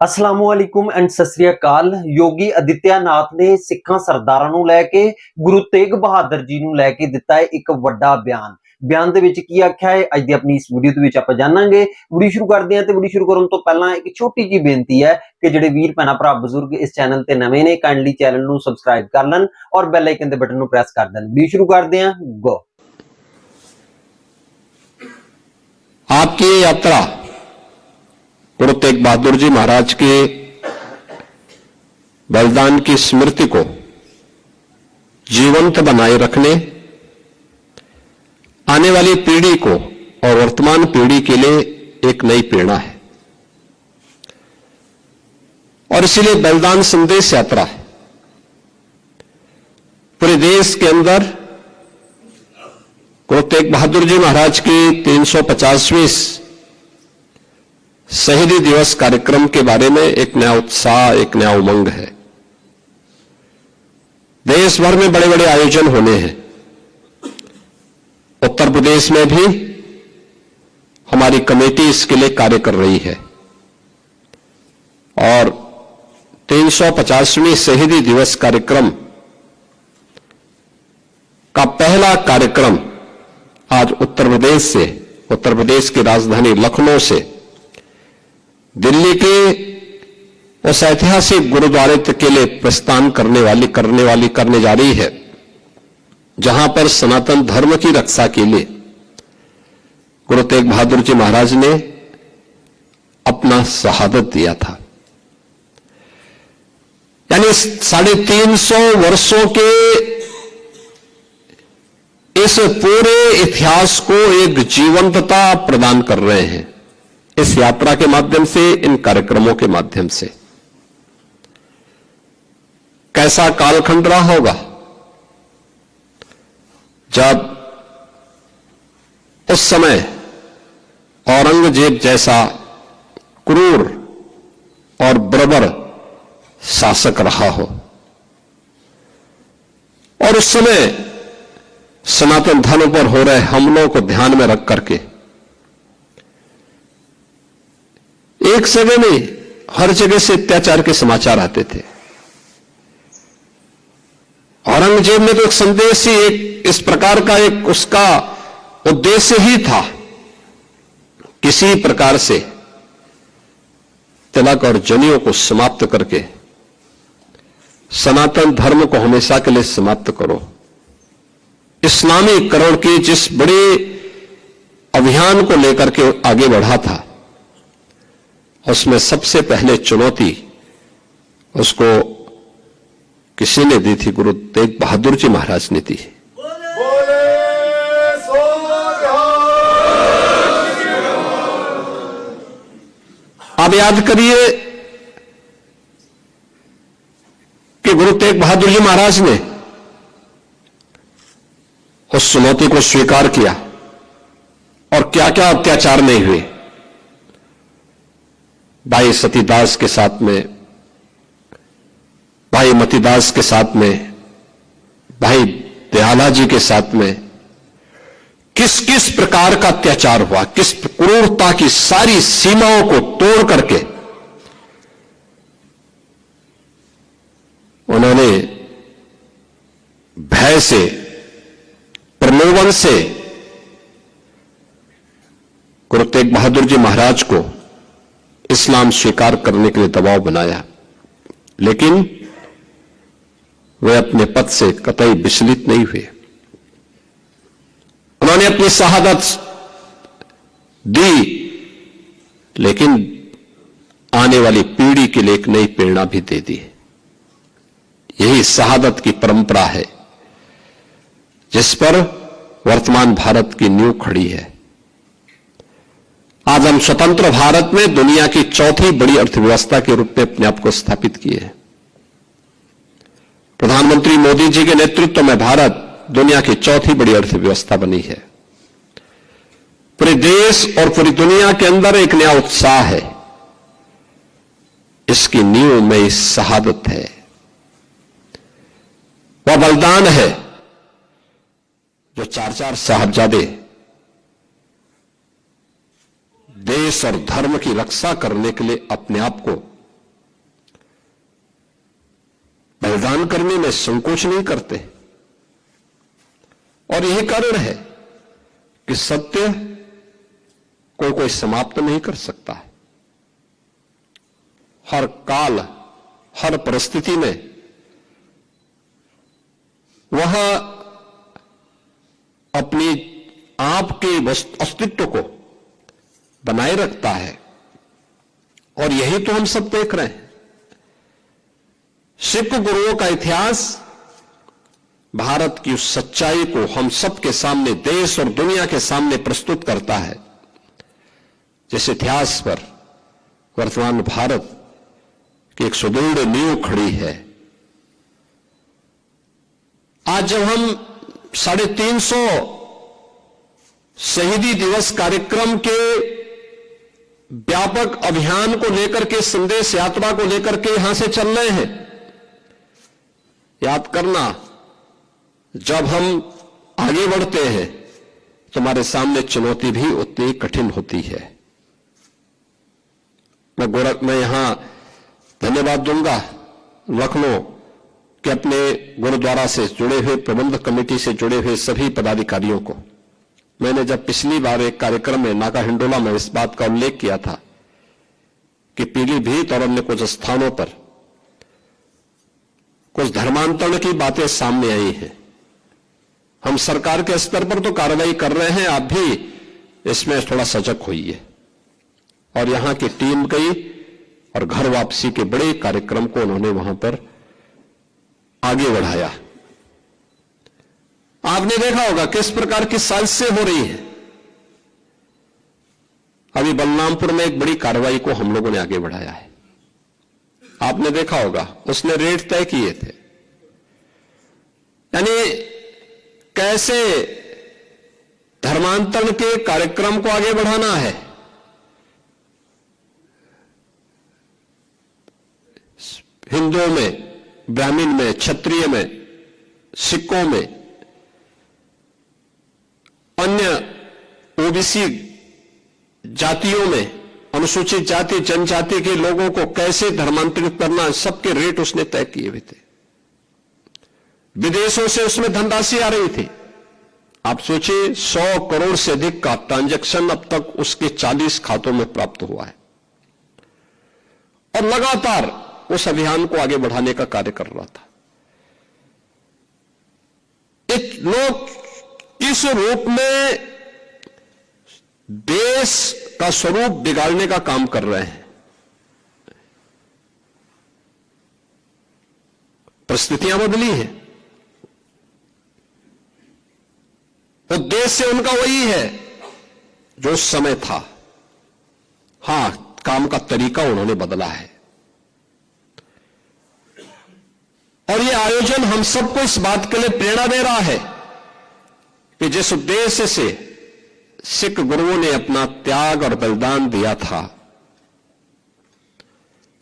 असलामुअलैकुम and सत श्री अकाल। योगी आदित्यनाथ ने सिखा सरदारां नूं लैके गुरु तेग बहादुर जी नूं लैके दिता है एक वड्डा बयान। बयान दे विच की आख्या है अज दी अपनी इस वीडियो दे विच आपां जाणांगे। वीडियो शुरू करदे हां ते वीडियो शुरू करन तो पहलां एक छोटी जी बेनती है कि जिहड़े वीर भैणां भरा बजुर्ग इस चैनल ते नवें ने काइंडली चैनल नूं सबसक्राइब कर लैण और बैल आइकन दे बटन नूं प्रेस कर देण। वीडियो शुरू करदे हां, गो। आपकी ये यात्रा गुरु तेग बहादुर जी महाराज के बलिदान की स्मृति को जीवंत बनाए रखने, आने वाली पीढ़ी को और वर्तमान पीढ़ी के लिए एक नई प्रेरणा है और इसीलिए बलिदान संदेश यात्रा है। पूरे देश के अंदर गुरु तेग बहादुर जी महाराज की 350वीं शहीदी दिवस कार्यक्रम के बारे में एक नया उत्साह, एक नया उमंग है। देश भर में बड़े बड़े आयोजन होने हैं। उत्तर प्रदेश में भी हमारी कमेटी इसके लिए कार्य कर रही है और 350वीं शहीदी दिवस कार्यक्रम का पहला कार्यक्रम आज उत्तर प्रदेश की राजधानी लखनऊ से दिल्ली के उस ऐतिहासिक गुरुद्वारे के लिए प्रस्थान करने जा रही है, जहां पर सनातन धर्म की रक्षा के लिए गुरु तेग बहादुर जी महाराज ने अपना शहादत दिया था। यानी 350 वर्षों के इस पूरे इतिहास को एक जीवंतता प्रदान कर रहे हैं इस यात्रा के माध्यम से, इन कार्यक्रमों के माध्यम से। कैसा कालखंड रहा होगा जब उस समय औरंगजेब जैसा क्रूर और बर्बर शासक रहा हो और उस समय सनातन धर्म पर हो रहे हमलों को ध्यान में रख करके एक जगह नहीं, हर जगह से अत्याचार के समाचार आते थे। औरंगजेब ने तो एक संदेश ही, एक इस प्रकार का एक उसका उद्देश्य ही था, किसी प्रकार से तिलक और जनेऊ को समाप्त करके सनातन धर्म को हमेशा के लिए समाप्त करो। इस्लामीकरण के जिस बड़े अभियान को लेकर के आगे बढ़ा था, उसमें सबसे पहले चुनौती उसको किसी ने दी थी? गुरु तेग बहादुर जी महाराज ने दी। आप याद करिए कि गुरु तेग बहादुर जी महाराज ने उस चुनौती को स्वीकार किया और क्या क्या अत्याचार नहीं हुए। भाई सतीदास के साथ में, भाई मतीदास के साथ में, भाई दयाला जी के साथ में किस किस प्रकार का अत्याचार हुआ, किस क्रूरता की सारी सीमाओं को तोड़ करके उन्होंने भय से, प्रलोभन से गुरु तेग बहादुर जी महाराज को इस्लाम स्वीकार करने के लिए दबाव बनाया, लेकिन वे अपने पद से कतई विचलित नहीं हुए। उन्होंने अपनी शहादत दी, लेकिन आने वाली पीढ़ी के लिए एक नई प्रेरणा भी दे दी। यही शहादत की परंपरा है जिस पर वर्तमान भारत की नींव खड़ी है। आज हम स्वतंत्र भारत में दुनिया की चौथी बड़ी अर्थव्यवस्था के रूप में अपने आप को स्थापित किए हैं। प्रधानमंत्री मोदी जी के नेतृत्व में भारत दुनिया की चौथी बड़ी अर्थव्यवस्था बनी है। पूरे देश और पूरी दुनिया के अंदर एक नया उत्साह है। इसकी नींव में इस शहादत है, वह बलिदान है जो 4 साहबजादे देश और धर्म की रक्षा करने के लिए अपने आप को बलिदान करने में संकोच नहीं करते। और यही कारण है कि सत्य को कोई समाप्त नहीं कर सकता है। हर काल, हर परिस्थिति में वह अपनी आपके अस्तित्व को बनाए रखता है। और यही तो हम सब देख रहे हैं। सिख गुरुओं का इतिहास भारत की उस सच्चाई को हम सबके सामने, देश और दुनिया के सामने प्रस्तुत करता है, जिस इतिहास पर वर्तमान भारत की एक सुदृढ़ नींव खड़ी है। आज जब हम 350 शहीदी दिवस कार्यक्रम के व्यापक अभियान को लेकर के, संदेश यात्रा को लेकर के यहां से चल रहे हैं, याद करना, जब हम आगे बढ़ते हैं तो हमारे सामने चुनौती भी उतनी कठिन होती है। मैं यहां धन्यवाद दूंगा लखनऊ के अपने गुरुद्वारा से जुड़े हुए, प्रबंधक कमेटी से जुड़े हुए सभी पदाधिकारियों को। मैंने जब पिछली बार एक कार्यक्रम में नाका हिंडोला में इस बात का उल्लेख किया था कि पीलीभीत और अन्य कुछ स्थानों पर कुछ धर्मांतरण की बातें सामने आई हैं। हम सरकार के स्तर पर तो कार्रवाई कर रहे हैं, आप भी इसमें थोड़ा सजग होइए। और यहां की टीम गई और घर वापसी के बड़े कार्यक्रम को उन्होंने वहां पर आगे बढ़ाया। आपने देखा होगा किस प्रकार की साजिशें हो रही हैं। अभी बलरामपुर में एक बड़ी कार्रवाई को हम लोगों ने आगे बढ़ाया है, आपने देखा होगा। उसने रेट तय किए थे, यानी कैसे धर्मांतरण के कार्यक्रम को आगे बढ़ाना है। हिंदुओं में, ब्राह्मण में, क्षत्रिय में, सिखों में, अन्य ओबीसी जातियों में, अनुसूचित जाति जनजाति के लोगों को कैसे धर्मांतरित करना, सबके रेट उसने तय किए हुए थे। विदेशों से उसमें धनराशि आ रही थी। आप सोचिए 100 करोड़ से अधिक का ट्रांजैक्शन अब तक उसके 40 खातों में प्राप्त हुआ है और लगातार उस अभियान को आगे बढ़ाने का कार्य कर रहा था। एक लोग इस रूप में देश का स्वरूप बिगाड़ने का काम कर रहे हैं। परिस्थितियां बदली हैं, उद्देश्य उनका वही है जो उस समय था। हां, काम का तरीका उन्होंने बदला है। और यह आयोजन हम सबको इस बात के लिए प्रेरणा दे रहा है कि जिस उद्देश्य से सिख गुरुओं ने अपना त्याग और बलिदान दिया था,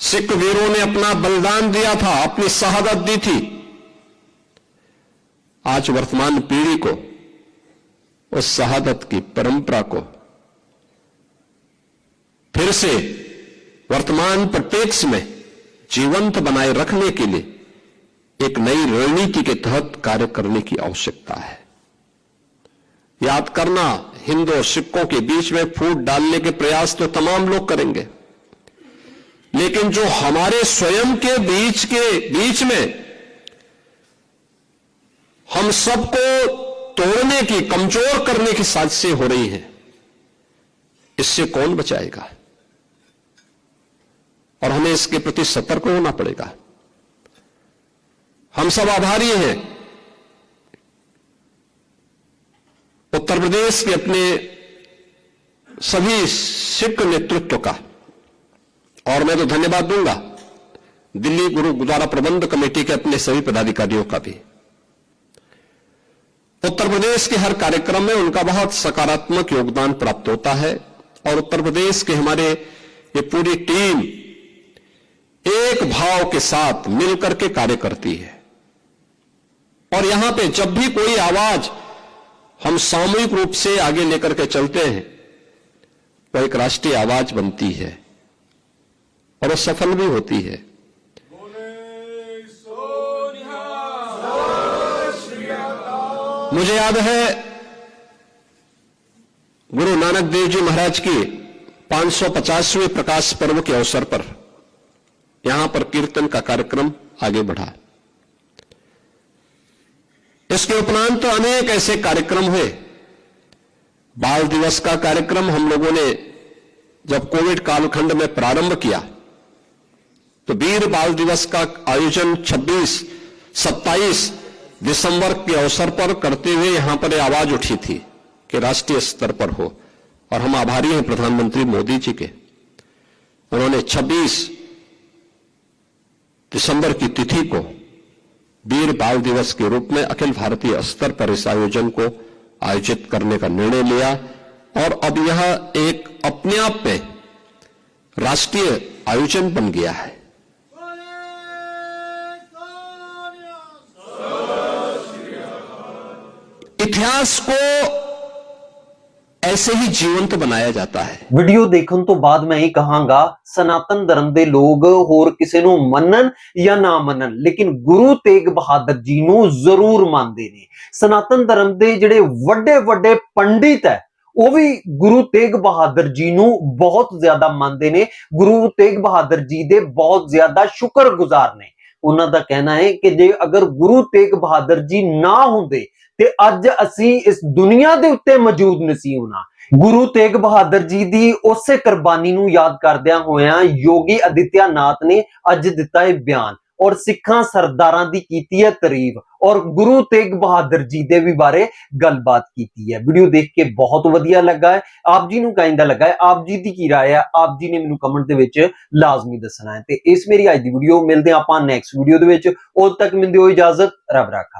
सिख वीरों ने अपना बलिदान दिया था, अपनी शहादत दी थी, आज वर्तमान पीढ़ी को उस शहादत की परंपरा को फिर से वर्तमान परिप्रेक्ष्य में जीवंत बनाए रखने के लिए एक नई रणनीति के तहत कार्य करने की आवश्यकता है। याद करना, हिंदू और सिखों के बीच में फूट डालने के प्रयास तो तमाम लोग करेंगे, लेकिन जो हमारे स्वयं के बीच में हम सबको तोड़ने की, कमजोर करने की साजिशें हो रही हैं, इससे कौन बचाएगा? और हमें इसके प्रति सतर्क होना पड़ेगा। हम सब आभारी हैं उत्तर प्रदेश के अपने सभी सिख नेतृत्व का, और मैं तो धन्यवाद दूंगा दिल्ली गुरुद्वारा प्रबंध कमेटी के अपने सभी पदाधिकारियों का भी। उत्तर प्रदेश के हर कार्यक्रम में उनका बहुत सकारात्मक योगदान प्राप्त होता है और उत्तर प्रदेश के हमारे ये पूरी टीम एक भाव के साथ मिलकर के कार्य करती है। और यहां पे जब भी कोई आवाज हम सामूहिक रूप से आगे लेकर के चलते हैं, वो एक राष्ट्रीय आवाज बनती है और वो सफल भी होती है। मुझे याद है गुरु नानक देव जी महाराज की 550वें प्रकाश पर्व के अवसर पर यहां पर कीर्तन का कार्यक्रम आगे बढ़ा। इसके उपरांत तो अनेक ऐसे कार्यक्रम हुए। बाल दिवस का कार्यक्रम हम लोगों ने जब कोविड कालखंड में प्रारंभ किया तो वीर बाल दिवस का आयोजन 26-27 दिसंबर के अवसर पर करते हुए यहां पर यह आवाज उठी थी कि राष्ट्रीय स्तर पर हो, और हम आभारी हैं प्रधानमंत्री मोदी जी के। उन्होंने 26 दिसंबर की तिथि को वीर बाल दिवस के रूप में अखिल भारतीय स्तर पर इस आयोजन को आयोजित करने का निर्णय लिया, और अब यह एक अपने आप में राष्ट्रीय आयोजन बन गया है। इतिहास को ऐसे ही जीवंत बनाया जाता है। ਵੀਡੀਓ ਦੇਖਣ ਤੋਂ ਬਾਅਦ ਮੈਂ ਇਹ ਕਹਾਂਗਾ, ਸਨਾਤਨ ਧਰਮ ਦੇ ਲੋਕ ਹੋਰ ਕਿਸੇ ਨੂੰ ਮੰਨਣ ਜਾਂ ਨਾ ਮੰਨਣ, ਲੇਕਿਨ ਗੁਰੂ ਤੇਗ ਬਹਾਦਰ ਜੀ ਨੂੰ ਜ਼ਰੂਰ ਮੰਨਦੇ ਨੇ। ਸਨਾਤਨ ਧਰਮ ਦੇ ਜਿਹੜੇ ਵੱਡੇ ਵੱਡੇ ਪੰਡਿਤ ਹੈ ਉਹ ਵੀ ਗੁਰੂ ਤੇਗ ਬਹਾਦਰ ਜੀ ਨੂੰ ਬਹੁਤ ਜ਼ਿਆਦਾ ਮੰਨਦੇ ਨੇ, ਗੁਰੂ ਤੇਗ ਬਹਾਦਰ ਜੀ ਦੇ ਬਹੁਤ ਜ਼ਿਆਦਾ ਸ਼ੁਕਰਗੁਜ਼ਾਰ ਨੇ। ਉਹਨਾਂ ਦਾ ਕਹਿਣਾ ਹੈ ਕਿ ਜੇ ਅਗਰ ਗੁਰੂ ਤੇਗ ਬਹਾਦਰ ਜੀ ਨਾ ਹੁੰਦੇ ਤੇ ਅੱਜ ਅਸੀਂ ਇਸ ਦੁਨੀਆ ਦੇ ਉੱਤੇ ਮੌਜੂਦ ਨਹੀਂ ਹੋਣਾ। ਗੁਰੂ ਤੇਗ ਬਹਾਦਰ ਜੀ ਦੀ ਉਸੇ ਕੁਰਬਾਨੀ ਨੂੰ ਯਾਦ ਕਰਦਿਆਂ ਹੋਇਆਂ ਯੋਗੀ ਆਦਿੱਤਿਆਨਾਥ ਨੇ ਅੱਜ ਦਿੱਤਾ ਹੈ ਬਿਆਨ, और सिखां सरदारां दी कीती है तारीफ, और गुरु तेग बहादुर जी दे भी बारे गलबात कीती है। वीडियो देख के बहुत वधिया लगा है। आप जी नूं किंदा लगा है, आप जी दी की राय है, आप जी ने मैनूं कमेंट दे विच लाजमी दसना है। ते इस मेरी अज दी वीडियो मिलदे आपां नैक्सट वीडियो दे विच। उद तक मिलदे हो इजाजत, रब राखा।